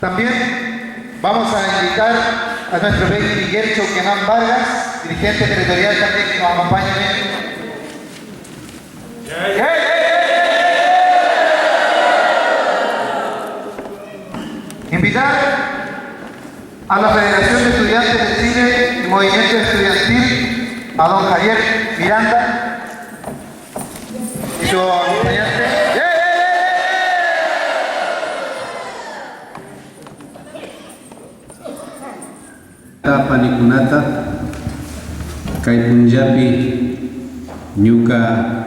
También vamos a invitar a nuestro rey Miguel Chauquemán Vargas, dirigente territorial también, que nos acompaña. Invitar a la Federación de Estudiantes de Chile y Movimiento Estudiantil, a don Javier Miranda y su acompañante. Panikunata, Kai Punjabi, Nyuka,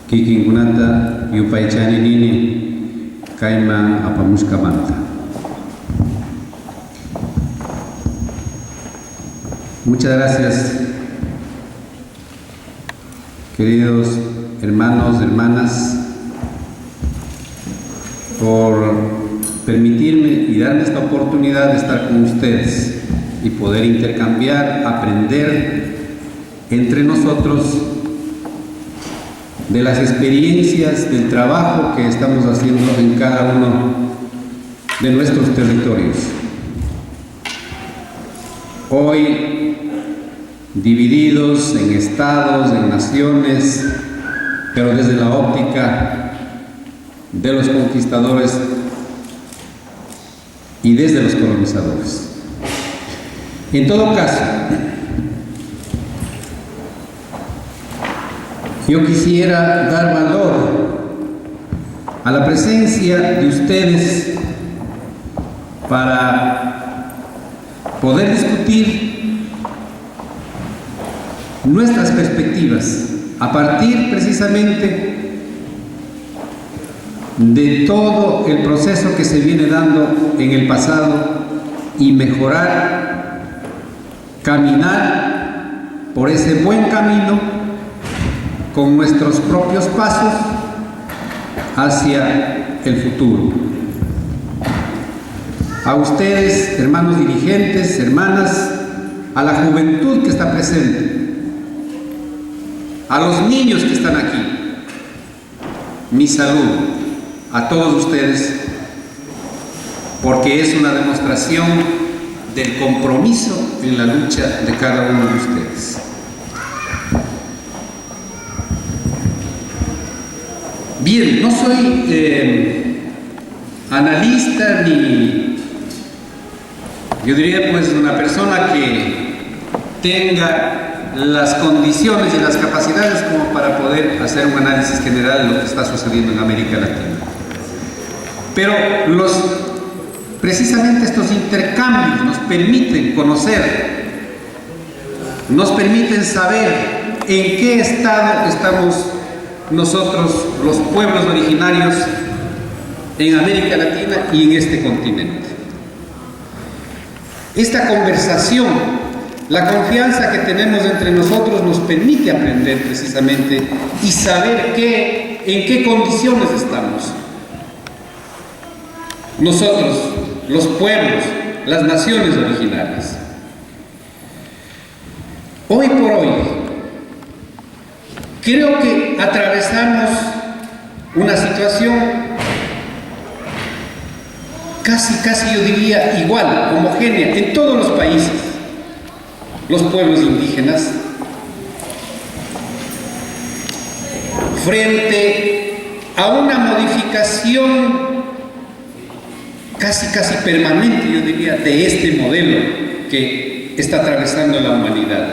Kikinkunata, Yupaichani Nini, Kaima Apamuskamanta. Muchas gracias, queridos hermanos, hermanas, por permitirme y darme esta oportunidad de estar con ustedes y poder intercambiar, aprender entre nosotros de las experiencias del trabajo que estamos haciendo en cada uno de nuestros territorios. Hoy, divididos en estados, en naciones, pero desde la óptica de los conquistadores y desde los colonizadores. En todo caso, yo quisiera dar valor a la presencia de ustedes para poder discutir nuestras perspectivas a partir precisamente de todo el proceso que se viene dando en el pasado y mejorar, caminar por ese buen camino con nuestros propios pasos hacia el futuro. A ustedes, hermanos dirigentes, hermanas, a la juventud que está presente, a los niños que están aquí, mi saludo a todos ustedes, porque es una demostración del compromiso en la lucha de cada uno de ustedes. Bien, no soy analista ni, yo diría, pues una persona que tenga las condiciones y las capacidades como para poder hacer un análisis general de lo que está sucediendo en América Latina. Pero precisamente estos intercambios nos permiten conocer, nos permiten saber en qué estado estamos nosotros, los pueblos originarios, en América Latina y en este continente. Esta conversación, la confianza que tenemos entre nosotros nos permite aprender precisamente y saber en qué condiciones estamos. Nosotros, los pueblos, las naciones originarias. Hoy por hoy, creo que atravesamos una situación casi yo diría igual, homogénea, en todos los países. Los pueblos indígenas, frente a una modificación casi permanente, yo diría, de este modelo que está atravesando la humanidad.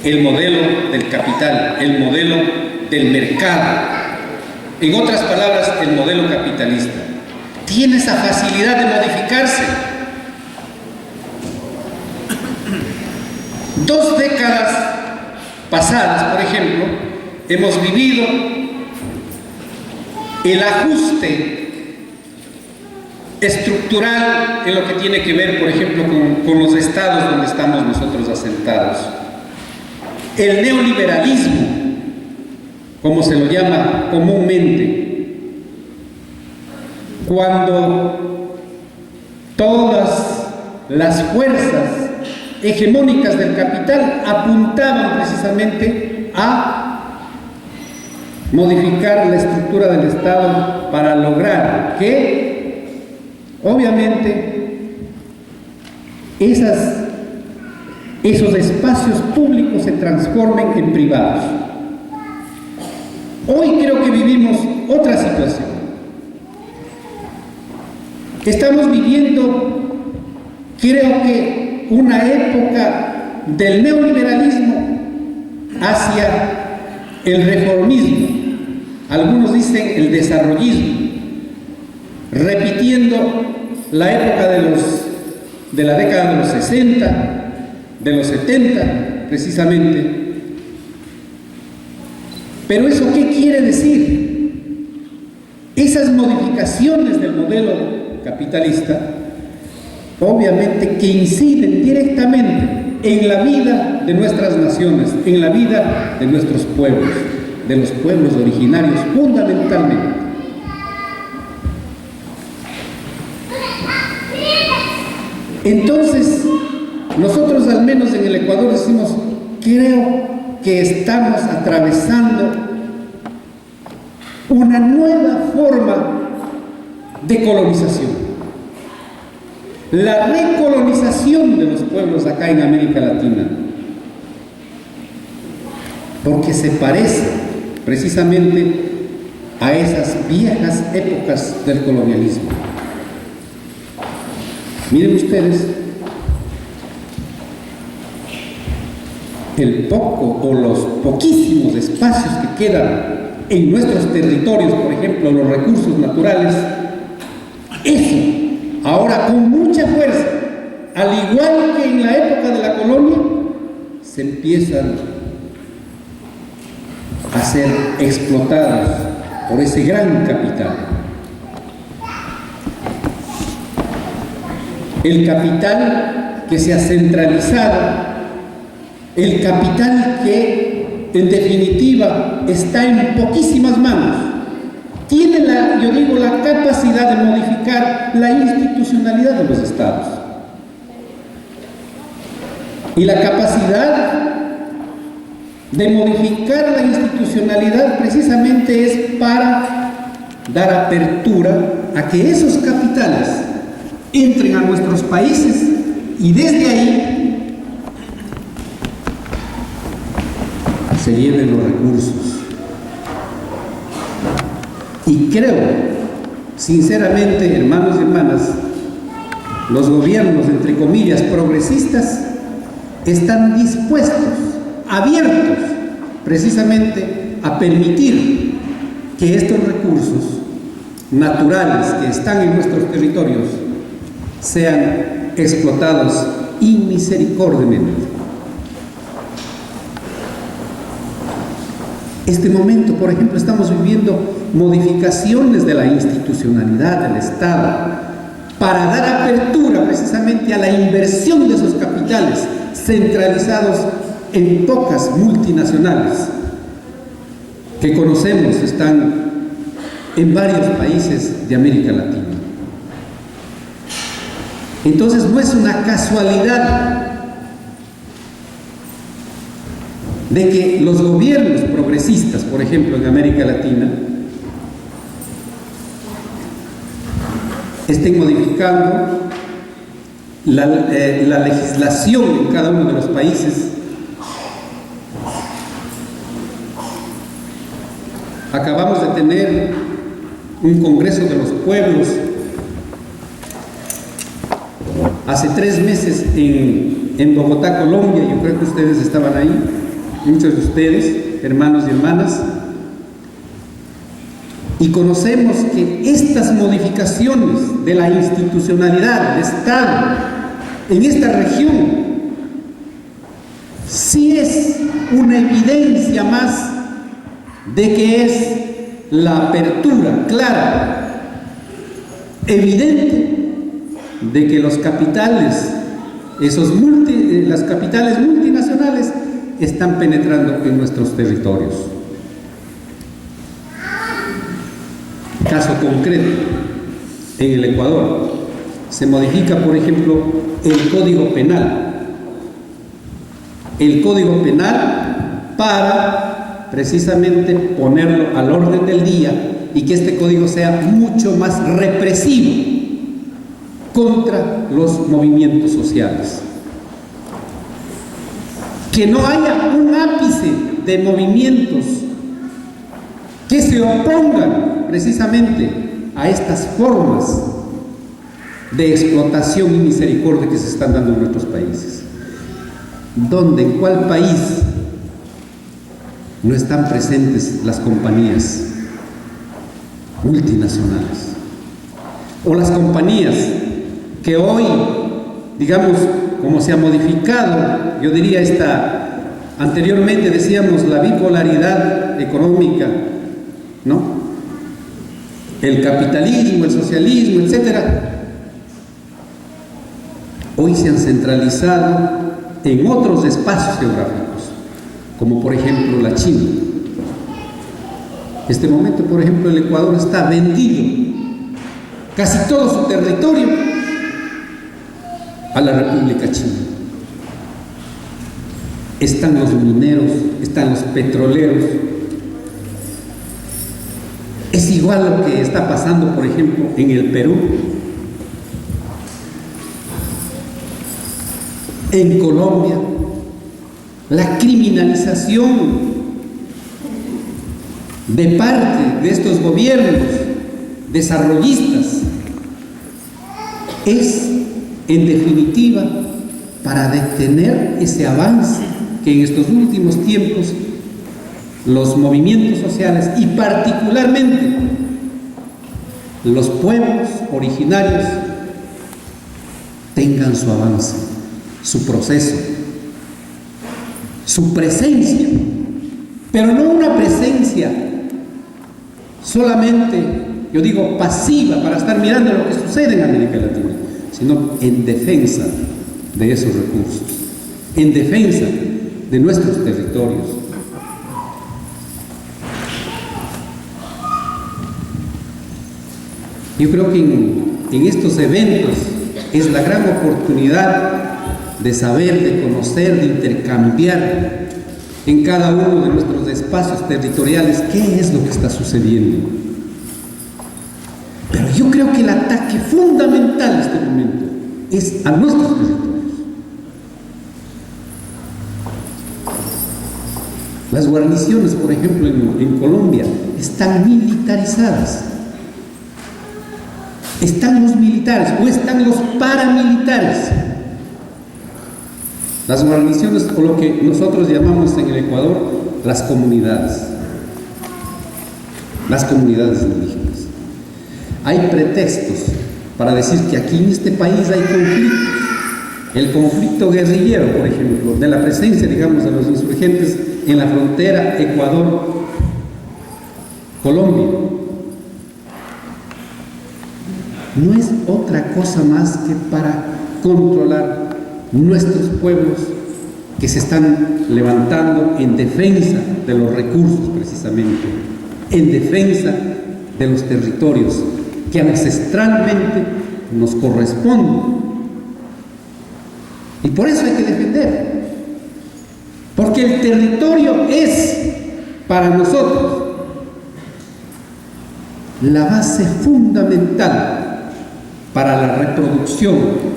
El modelo del capital, el modelo del mercado. En otras palabras, el modelo capitalista. Tiene esa facilidad de modificarse. 2 décadas pasadas, por ejemplo, hemos vivido el ajuste estructural en lo que tiene que ver, por ejemplo, con los estados donde estamos nosotros asentados. El neoliberalismo, como se lo llama comúnmente, cuando todas las fuerzas hegemónicas del capital apuntaban precisamente a modificar la estructura del Estado para lograr que obviamente esos espacios públicos se transformen en privados. Hoy creo que vivimos otra situación. Estamos viviendo, creo que, una época del neoliberalismo hacia el reformismo. Algunos dicen el desarrollismo, repitiendo la época de la década de los 60, de los 70, precisamente. Pero ¿eso qué quiere decir? Esas modificaciones del modelo capitalista, obviamente que inciden directamente en la vida de nuestras naciones, en la vida de nuestros pueblos, de los pueblos originarios, fundamentalmente. Entonces, nosotros al menos en el Ecuador decimos, creo que estamos atravesando una nueva forma de colonización. La recolonización de los pueblos acá en América Latina, porque se parece precisamente a esas viejas épocas del colonialismo. Miren ustedes, el poco o los poquísimos espacios que quedan en nuestros territorios, por ejemplo, los recursos naturales, eso, ahora con mucha fuerza, al igual que en la época de la colonia, se empiezan a ser explotados por ese gran capital. El capital que se ha centralizado, el capital que en definitiva está en poquísimas manos, tiene la capacidad de modificar la institucionalidad de los estados. Y la capacidad de modificar la institucionalidad precisamente es para dar apertura a que esos capitales entren a nuestros países y desde ahí se lleven los recursos. Y creo, sinceramente, hermanos y hermanas, los gobiernos, entre comillas, progresistas, están dispuestos, abiertos, precisamente a permitir que estos recursos naturales que están en nuestros territorios sean explotados inmisericordiamente. Este momento, por ejemplo, estamos viviendo modificaciones de la institucionalidad del Estado para dar apertura precisamente a la inversión de esos capitales centralizados en pocas multinacionales que conocemos, están en varios países de América Latina. Entonces no es una casualidad de que los gobiernos progresistas, por ejemplo, en América Latina, estén modificando la legislación en cada uno de los países. Acabamos de tener un Congreso de los Pueblos hace 3 meses en Bogotá, Colombia. Yo creo que ustedes estaban ahí, muchos de ustedes, hermanos y hermanas, y conocemos que estas modificaciones de la institucionalidad del Estado en esta región sí es una evidencia más de que es la apertura clara, evidente, de que los capitales, las capitales multinacionales están penetrando en nuestros territorios. Caso concreto, en el Ecuador se modifica, por ejemplo, el Código Penal. El Código Penal para precisamente ponerlo al orden del día y que este código sea mucho más represivo contra los movimientos sociales. Que no haya un ápice de movimientos que se opongan precisamente a estas formas de explotación y misericordia que se están dando en nuestros países. ¿Dónde, en cuál país no están presentes las compañías multinacionales? O las compañías que hoy, digamos, como se ha modificado, yo diría anteriormente decíamos la bipolaridad económica, ¿no? El capitalismo, el socialismo, etcétera. Hoy se han centralizado en otros espacios geográficos, como por ejemplo la China. En este momento, por ejemplo, el Ecuador está vendido, casi todo su territorio, a la República China. Están los mineros, están los petroleros. Es igual lo que está pasando, por ejemplo, en el Perú, en Colombia. La criminalización de parte de estos gobiernos desarrollistas es, en definitiva, para detener ese avance que en estos últimos tiempos los movimientos sociales y particularmente los pueblos originarios tengan su avance, su proceso, su presencia, pero no una presencia solamente, yo digo, pasiva para estar mirando lo que sucede en América Latina, sino en defensa de esos recursos, en defensa de nuestros territorios. Yo creo que en estos eventos es la gran oportunidad de saber, de conocer, de intercambiar en cada uno de nuestros espacios territoriales qué es lo que está sucediendo. Pero yo creo que el ataque fundamental en este momento es a nuestros territorios. Las guarniciones, por ejemplo, en Colombia, están militarizadas. Están los militares o están los paramilitares. Las guarniciones, o lo que nosotros llamamos en el Ecuador las comunidades indígenas. Hay pretextos para decir que aquí en este país hay conflictos. El conflicto guerrillero, por ejemplo, de la presencia, digamos, de los insurgentes en la frontera Ecuador-Colombia, no es otra cosa más que para controlar nuestros pueblos que se están levantando en defensa de los recursos, precisamente, en defensa de los territorios que ancestralmente nos corresponden. Y por eso hay que defender, porque el territorio es para nosotros la base fundamental para la reproducción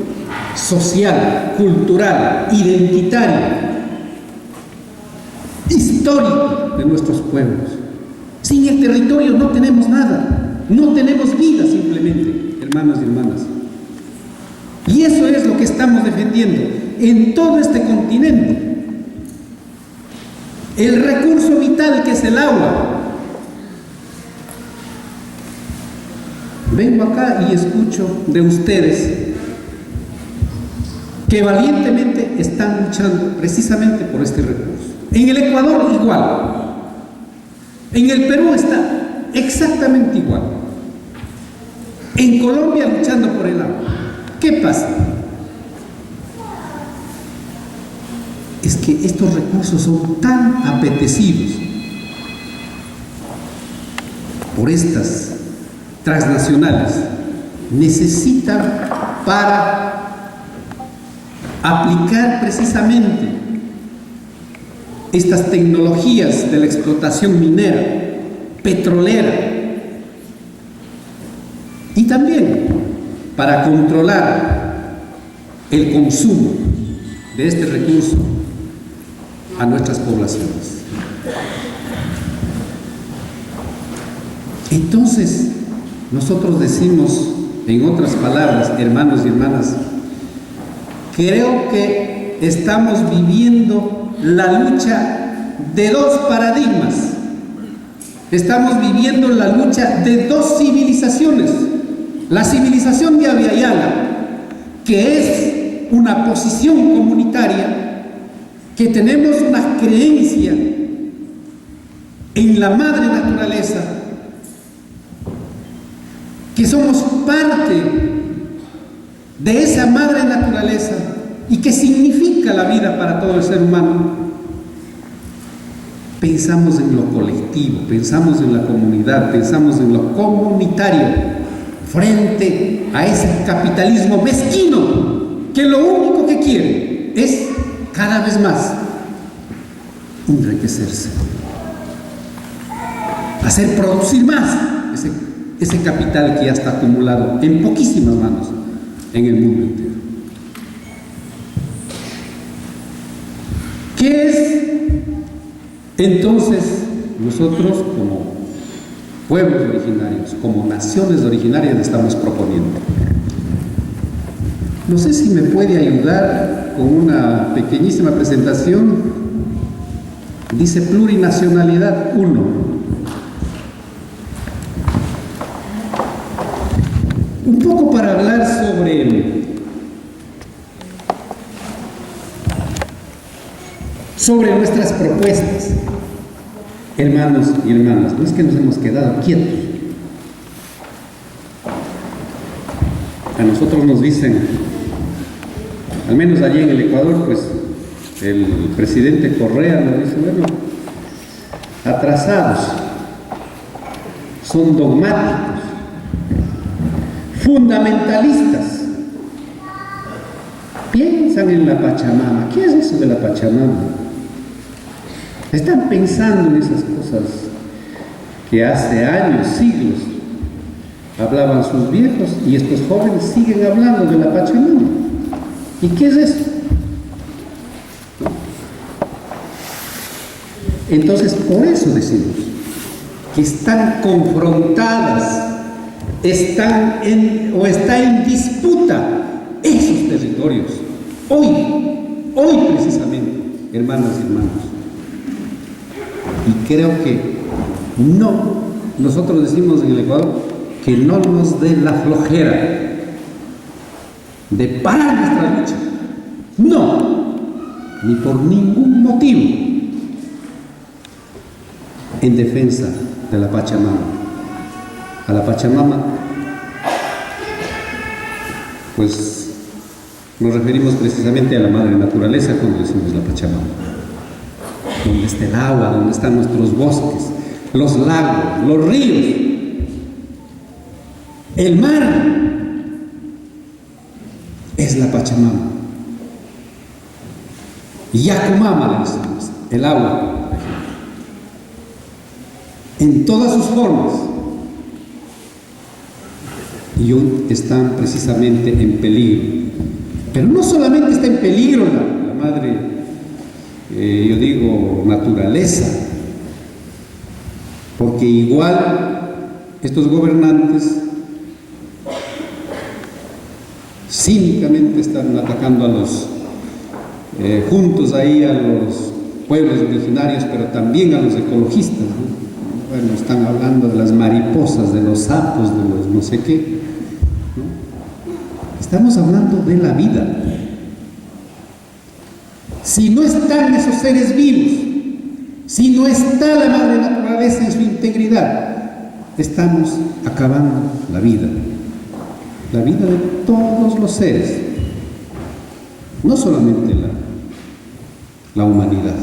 social, cultural, identitaria, histórica de nuestros pueblos. Sin el territorio no tenemos nada, no tenemos vida simplemente, hermanos y hermanas. Y eso es lo que estamos defendiendo en todo este continente. El recurso vital que es el agua. Vengo acá y escucho de ustedes que valientemente están luchando precisamente por este recurso. En el Ecuador igual. En el Perú está exactamente igual. En Colombia luchando por el agua. ¿Qué pasa? Es que estos recursos son tan apetecidos por estas transnacionales, necesitan para aplicar precisamente estas tecnologías de la explotación minera, petrolera y también para controlar el consumo de este recurso a nuestras poblaciones. Entonces, nosotros decimos, en otras palabras, hermanos y hermanas, creo que estamos viviendo la lucha de dos paradigmas. Estamos viviendo la lucha de dos civilizaciones. La civilización de Abya Yala, que es una posición comunitaria, que tenemos una creencia en la madre naturaleza, que somos parte de esa madre naturaleza y que significa la vida para todo el ser humano. Pensamos en lo colectivo, pensamos en la comunidad, pensamos en lo comunitario, frente a ese capitalismo mezquino que lo único que quiere es cada vez más enriquecerse, hacer producir más ese capital que ya está acumulado en poquísimas manos en el mundo entero. ¿Qué es entonces nosotros como pueblos originarios, como naciones originarias estamos proponiendo? No sé si me puede ayudar con una pequeñísima presentación. Dice plurinacionalidad 1. Un poco para hablar sobre nuestras propuestas. Hermanos y hermanas, no es que nos hemos quedado quietos. A nosotros nos dicen, al menos allí en el Ecuador, pues el presidente Correa nos dice, bueno, atrasados, son dogmáticos, fundamentalistas, piensan en la Pachamama. ¿Qué es eso de la Pachamama? Están pensando en esas cosas que hace años, siglos, hablaban sus viejos y estos jóvenes siguen hablando de la Pachamama. ¿Y qué es eso? Entonces, por eso decimos que están confrontadas, está en disputa esos territorios. Hoy precisamente, hermanas y hermanos. Y creo que nosotros decimos en el Ecuador que no nos dé la flojera de parar nuestra lucha. No, ni por ningún motivo, en defensa de la Pachamama. A la Pachamama, pues nos referimos precisamente a la madre naturaleza cuando decimos la Pachamama. Donde está el agua, donde están nuestros bosques, los lagos, los ríos, el mar, es la Pachamama. Yakumama le decimos, el agua, en todas sus formas. Y hoy están precisamente en peligro. Pero no solamente está en peligro la madre, yo digo, naturaleza, porque igual estos gobernantes cínicamente están atacando a los juntos ahí a los pueblos originarios, pero también a los ecologistas, ¿no? Bueno, están hablando de las mariposas, de los sapos, de los no sé qué, ¿no? Estamos hablando de la vida. Si no están esos seres vivos, si no está la madre naturaleza en su integridad, estamos acabando la vida de todos los seres, no solamente la humanidad.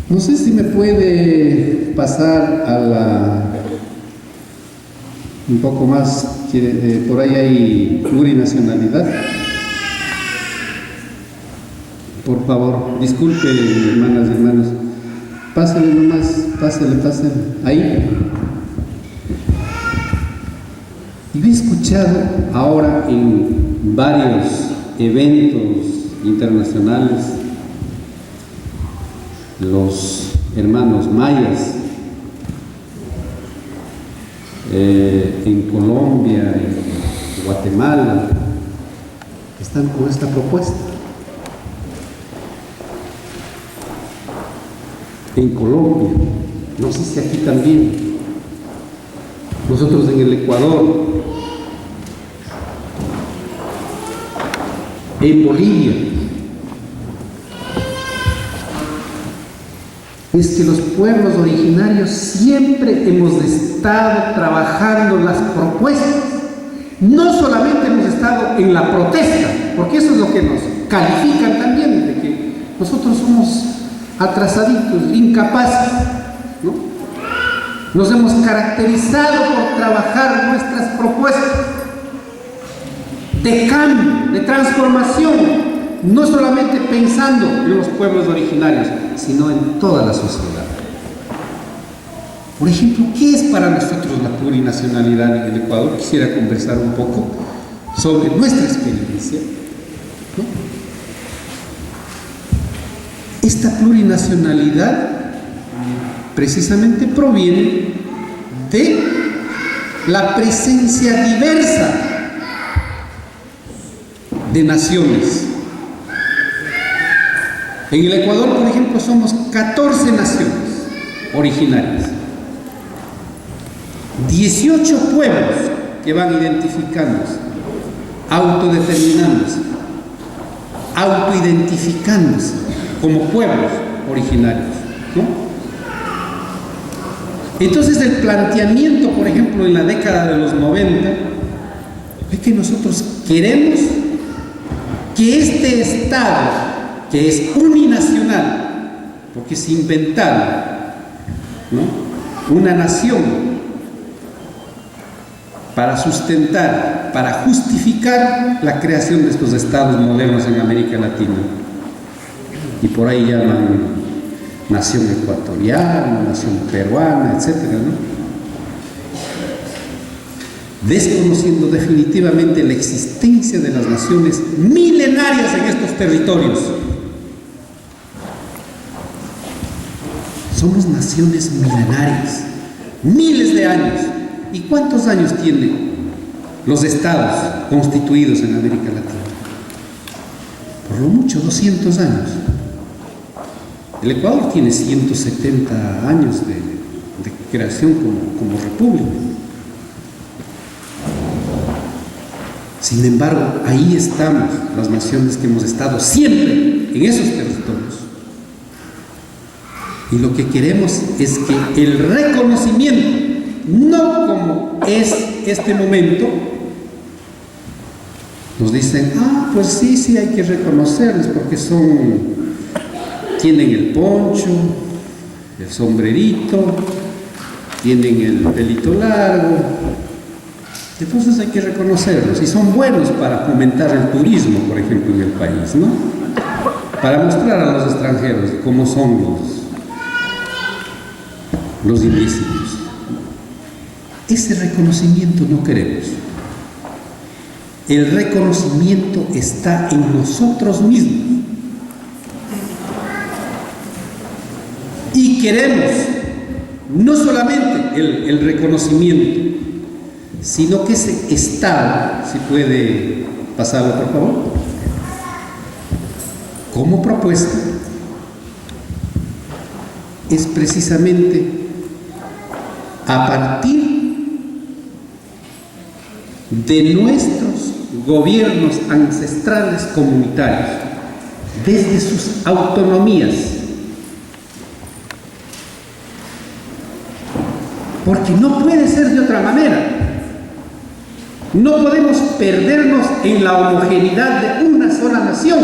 No sé si me puede pasar a un poco más, por ahí hay plurinacionalidad. Por favor, disculpe, hermanas y hermanos. Pásale nomás, pásale. Ahí. Y he escuchado ahora en varios eventos internacionales los hermanos mayas en Colombia, en Guatemala, están con esta propuesta. En Colombia, no sé si aquí también, nosotros en el Ecuador, en Bolivia, es que los pueblos originarios siempre hemos estado trabajando las propuestas. No solamente hemos estado en la protesta, porque eso es lo que nos califican también, de que nosotros somos atrasaditos, incapaces, ¿no? Nos hemos caracterizado por trabajar nuestras propuestas de cambio, de transformación, no solamente pensando en los pueblos originarios, sino en toda la sociedad. Por ejemplo, ¿qué es para nosotros la plurinacionalidad en el Ecuador? Quisiera conversar un poco sobre nuestra experiencia, ¿no? Esta plurinacionalidad precisamente proviene de la presencia diversa de naciones. En el Ecuador, por ejemplo, somos 14 naciones originarias, 18 pueblos que van identificándose, autodeterminándose, autoidentificándose como pueblos originarios, ¿no? Entonces el planteamiento, por ejemplo, en la década de los 90, es que nosotros queremos que este Estado, que es uninacional, porque se inventaron, ¿no?, una nación para sustentar, para justificar la creación de estos estados modernos en América Latina. Y por ahí llaman nación ecuatoriana, nación peruana, etcétera, ¿no? Desconociendo definitivamente la existencia de las naciones milenarias en estos territorios. Somos naciones milenarias, miles de años. ¿Y cuántos años tienen los estados constituidos en América Latina? Por lo mucho 200 años. El Ecuador tiene 170 años de creación como república. Sin embargo, ahí estamos las naciones que hemos estado siempre en esos territorios. Y lo que queremos es que el reconocimiento, no como es este momento, nos dicen, pues sí, hay que reconocerles porque tienen el poncho, el sombrerito, tienen el pelito largo, entonces hay que reconocerlos y son buenos para fomentar el turismo, por ejemplo, en el país, ¿no? Para mostrar a los extranjeros cómo son los indígenas. Ese reconocimiento no queremos. El reconocimiento está en nosotros mismos. Y queremos no solamente el reconocimiento, sino que ese Estado, si puede pasarlo por favor, como propuesta, es precisamente a partir de nuestros gobiernos ancestrales comunitarios, desde sus autonomías, porque no puede ser de otra manera. No podemos perdernos en la homogeneidad de una sola nación,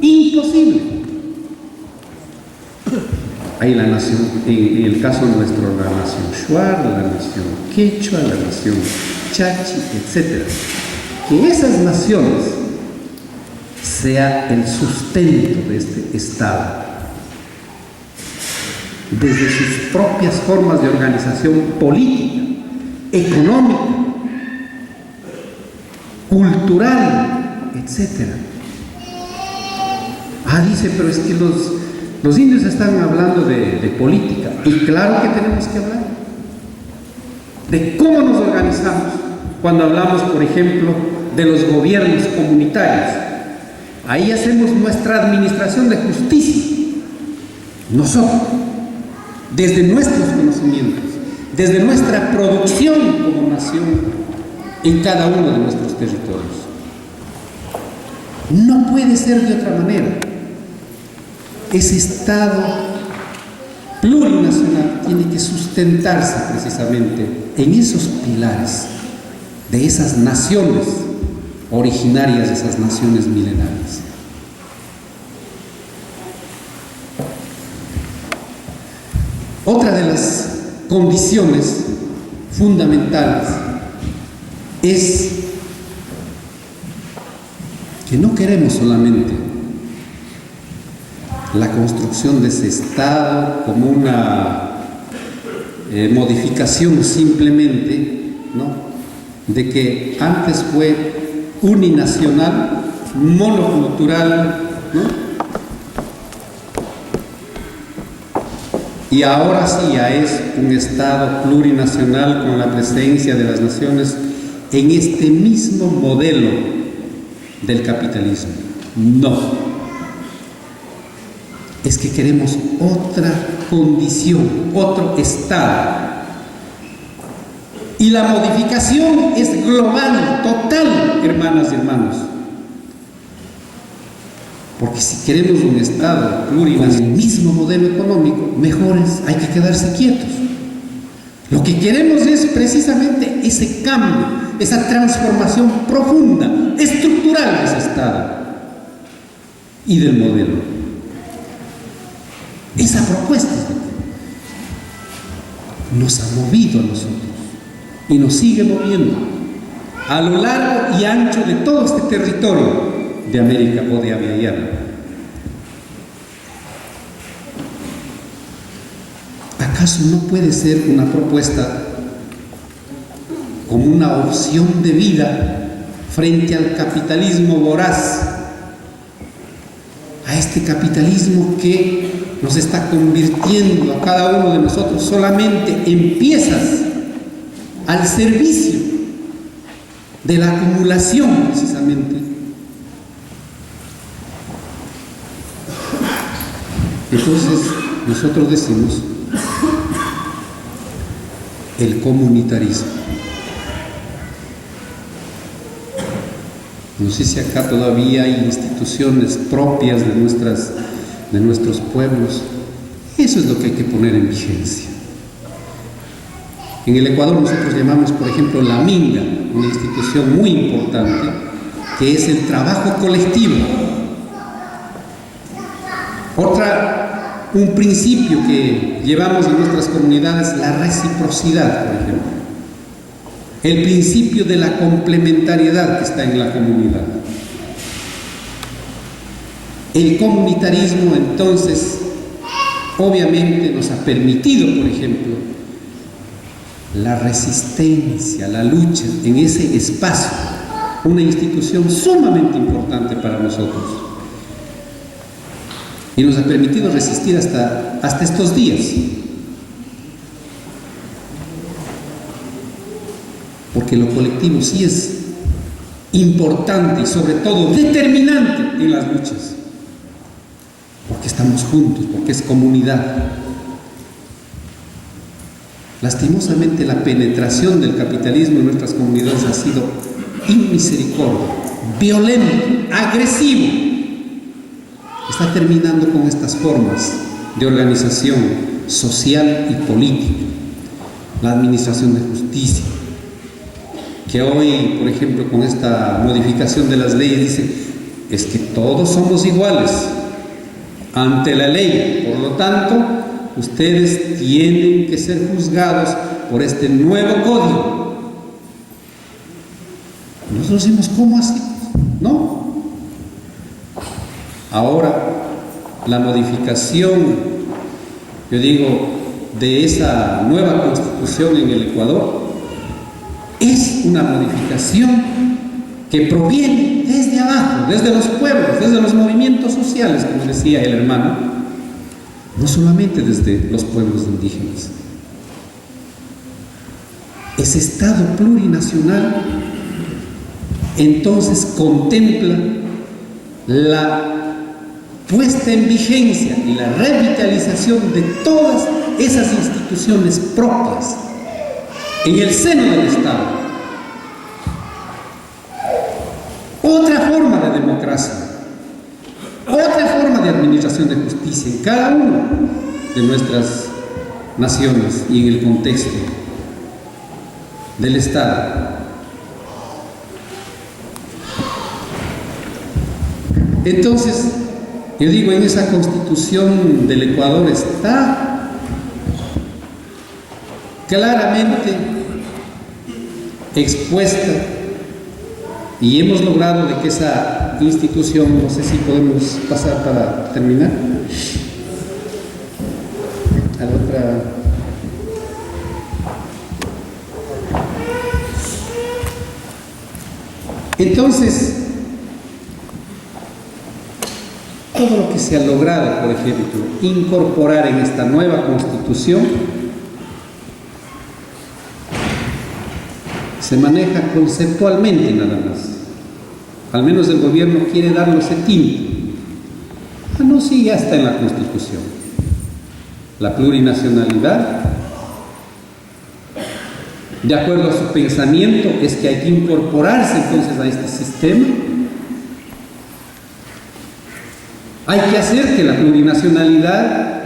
imposible. Hay la nación, en el caso nuestro, la nación Shuar, la nación Quechua, la nación Chachi, etc. Que esas naciones sea el sustento de este Estado, desde sus propias formas de organización política, económica, cultural, etc. Dice, pero es que los indios están hablando de política. Y claro que tenemos que hablar de cómo nos organizamos cuando hablamos, por ejemplo, de los gobiernos comunitarios. Ahí hacemos nuestra administración de justicia, nosotros, desde nuestros conocimientos, desde nuestra producción como nación en cada uno de nuestros territorios. No puede ser de otra manera. Ese Estado plurinacional tiene que sustentarse precisamente en esos pilares de esas naciones originarias, de esas naciones milenarias. Otra de las condiciones fundamentales es que no queremos solamente la construcción de ese Estado como una modificación simplemente, ¿no?, de que antes fue uninacional, monocultural, ¿no?, y ahora sí ya es un Estado plurinacional con la presencia de las naciones en este mismo modelo del capitalismo. No. Es que queremos otra condición, otro Estado. Y la modificación es global, total, hermanas y hermanos. Porque si queremos un Estado plurinacional con el mismo modelo económico, mejor hay que quedarse quietos. Lo que queremos es precisamente ese cambio, esa transformación profunda, estructural de ese Estado y del modelo. Esa propuesta nos ha movido a nosotros y nos sigue moviendo a lo largo y ancho de todo este territorio de América o de Aviala. ¿Acaso no puede ser una propuesta como una opción de vida frente al capitalismo voraz, a este capitalismo que nos está convirtiendo a cada uno de nosotros solamente en piezas al servicio de la acumulación, precisamente? Entonces nosotros decimos el comunitarismo. No sé si acá todavía hay instituciones propias de nuestros pueblos. Eso es lo que hay que poner en vigencia. En el Ecuador nosotros llamamos, por ejemplo, la Minga, una institución muy importante, que es el trabajo colectivo. Un principio que llevamos en nuestras comunidades, la reciprocidad, por ejemplo. El principio de la complementariedad que está en la comunidad. El comunitarismo, entonces, obviamente nos ha permitido, por ejemplo, la resistencia, la lucha en ese espacio, una institución sumamente importante para nosotros. Y nos ha permitido resistir hasta estos días. Porque lo colectivo sí es importante y sobre todo determinante en las luchas. Porque estamos juntos, porque es comunidad. Lastimosamente la penetración del capitalismo en nuestras comunidades ha sido inmisericordia, violento, agresivo. Está terminando con estas formas de organización social y política, la administración de justicia, que hoy, por ejemplo, con esta modificación de las leyes dice, es que todos somos iguales ante la ley, por lo tanto, ustedes tienen que ser juzgados por este nuevo código. Nosotros decimos, ¿cómo así? No. Ahora, la modificación, yo digo, de esa nueva constitución en el Ecuador es una modificación que proviene desde abajo, desde los pueblos, desde los movimientos sociales, como decía el hermano, no solamente desde los pueblos indígenas. Ese Estado plurinacional entonces contempla la puesta en vigencia y la revitalización de todas esas instituciones propias en el seno del Estado. Otra forma de democracia, otra forma de administración de justicia en cada una de nuestras naciones y en el contexto del Estado. Entonces, yo digo, en esa Constitución del Ecuador está claramente expuesta y hemos logrado de que esa institución, no sé si podemos pasar para terminar, a la otra. Entonces, todo lo que se ha logrado, por ejemplo, incorporar en esta nueva Constitución, se maneja conceptualmente nada más. Al menos el gobierno quiere darle ese tinte. Ah, no, sí, ya está en la Constitución. La plurinacionalidad, de acuerdo a su pensamiento, es que hay que incorporarse entonces a este sistema. Hay que hacer que la plurinacionalidad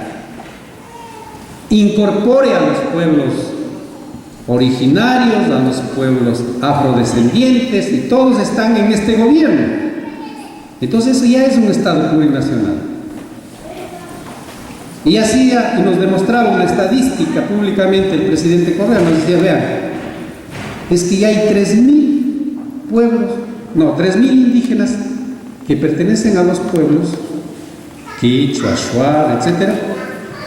incorpore a los pueblos originarios, a los pueblos afrodescendientes, y todos están en este gobierno. Entonces eso ya es un Estado plurinacional. Y así nos demostraba una estadística públicamente el presidente Correa, nos decía, vean, es que ya hay 3.000 pueblos, no, 3.000 indígenas que pertenecen a los pueblos Quichua, Shuar, etcétera,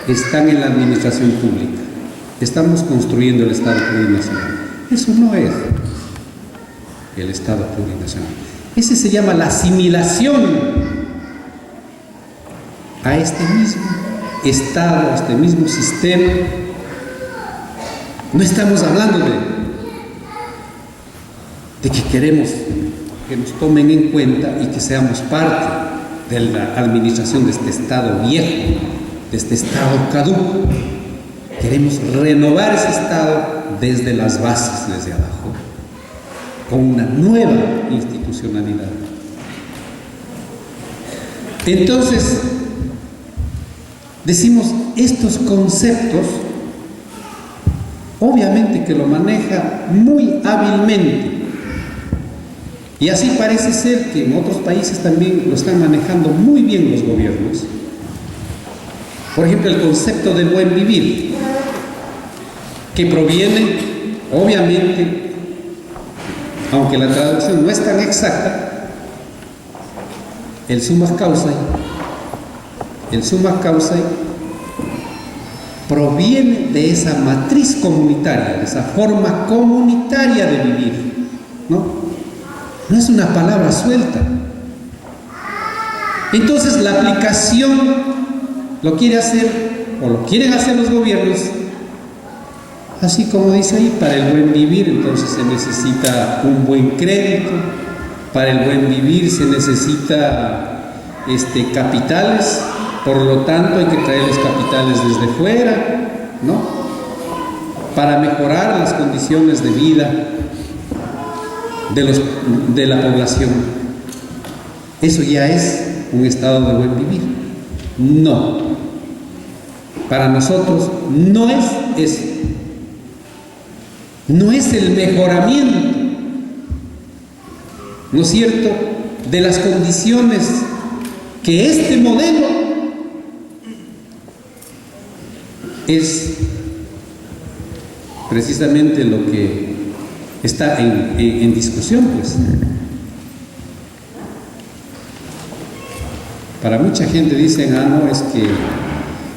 están en la administración pública. Estamos construyendo el Estado plurinacional. Eso no es el Estado plurinacional. Ese se llama la asimilación a este mismo Estado, a este mismo sistema. No estamos hablando de que queremos que nos tomen en cuenta y que seamos parte de la administración de este Estado viejo, de este Estado caduco. Queremos renovar ese Estado desde las bases, desde abajo, con una nueva institucionalidad. Entonces, decimos, estos conceptos, obviamente que lo maneja muy hábilmente. Y así parece ser que en otros países también lo están manejando muy bien los gobiernos. Por ejemplo, el concepto de buen vivir, que proviene, obviamente, aunque la traducción no es tan exacta, el summa causae proviene de esa matriz comunitaria, de esa forma comunitaria de vivir, ¿no? No es una palabra suelta. Entonces la aplicación lo quiere hacer, o lo quieren hacer los gobiernos, así como dice ahí, para el buen vivir. Entonces se necesita un buen crédito, para el buen vivir se necesita capitales, por lo tanto hay que traer los capitales desde fuera, ¿no? Para mejorar las condiciones de vida de la población. ¿Eso ya es un estado de buen vivir? No. Para nosotros no es eso. No es el mejoramiento, ¿no es cierto?, de las condiciones que este modelo es precisamente lo que está en discusión, pues. Para mucha gente dicen, no, es que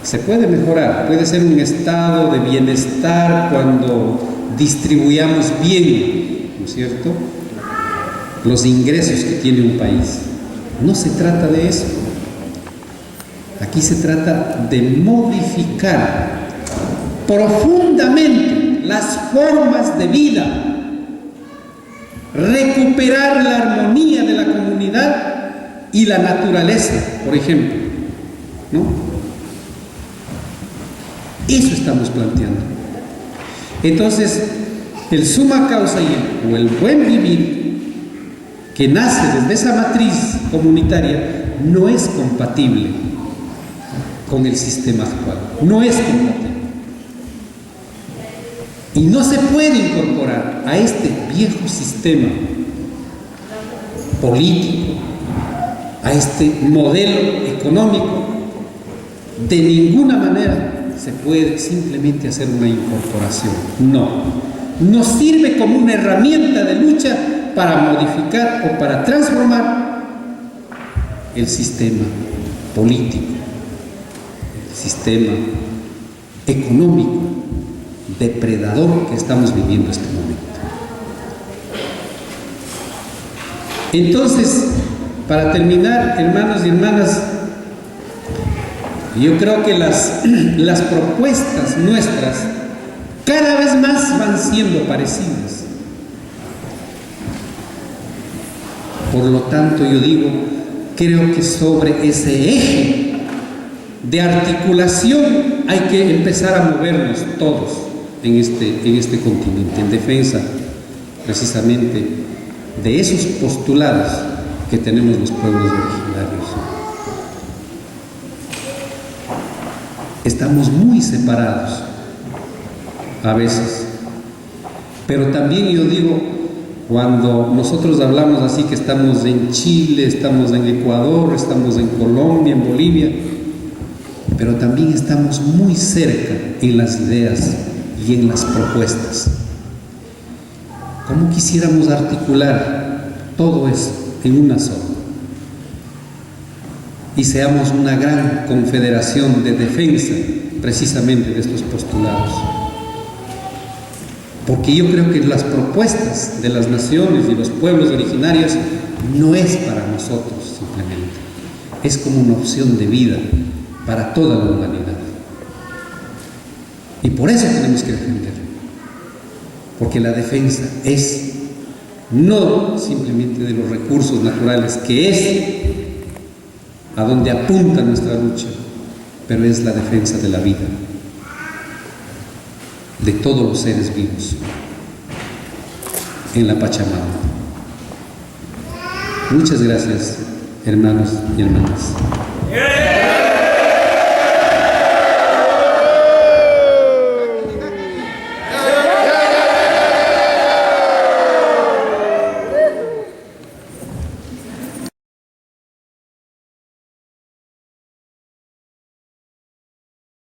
se puede mejorar, puede ser un estado de bienestar cuando distribuyamos bien, ¿no es cierto?, los ingresos que tiene un país. No se trata de eso. Aquí se trata de modificar profundamente las formas de vida, recuperar la armonía de la comunidad y la naturaleza, por ejemplo, ¿no? Eso estamos planteando. Entonces, el summa causa o el buen vivir, que nace desde esa matriz comunitaria, no es compatible con el sistema actual. No es compatible. Y no se puede incorporar a este viejo sistema político, a este modelo económico, de ninguna manera se puede simplemente hacer una incorporación. No. Nos sirve como una herramienta de lucha para modificar o para transformar el sistema político, el sistema económico depredador que estamos viviendo en este momento. Entonces, para terminar, hermanos y hermanas, yo creo que las propuestas nuestras cada vez más van siendo parecidas. Por lo tanto, yo digo, creo que sobre ese eje de articulación hay que empezar a movernos todos en este continente, en defensa precisamente de esos postulados que tenemos los pueblos originarios. Estamos muy separados a veces, pero también yo digo, cuando nosotros hablamos así que estamos en Chile, estamos en Ecuador, estamos en Colombia, en Bolivia, pero también estamos muy cerca en las ideas y en las propuestas. ¿Cómo quisiéramos articular todo eso en una sola? Y seamos una gran confederación de defensa precisamente de estos postulados. Porque yo creo que las propuestas de las naciones y los pueblos originarios no es para nosotros simplemente, es como una opción de vida para toda la humanidad. Y por eso tenemos que defenderlo, porque la defensa es no simplemente de los recursos naturales, que es a donde apunta nuestra lucha, pero es la defensa de la vida, de todos los seres vivos en la Pachamama. Muchas gracias, hermanos y hermanas.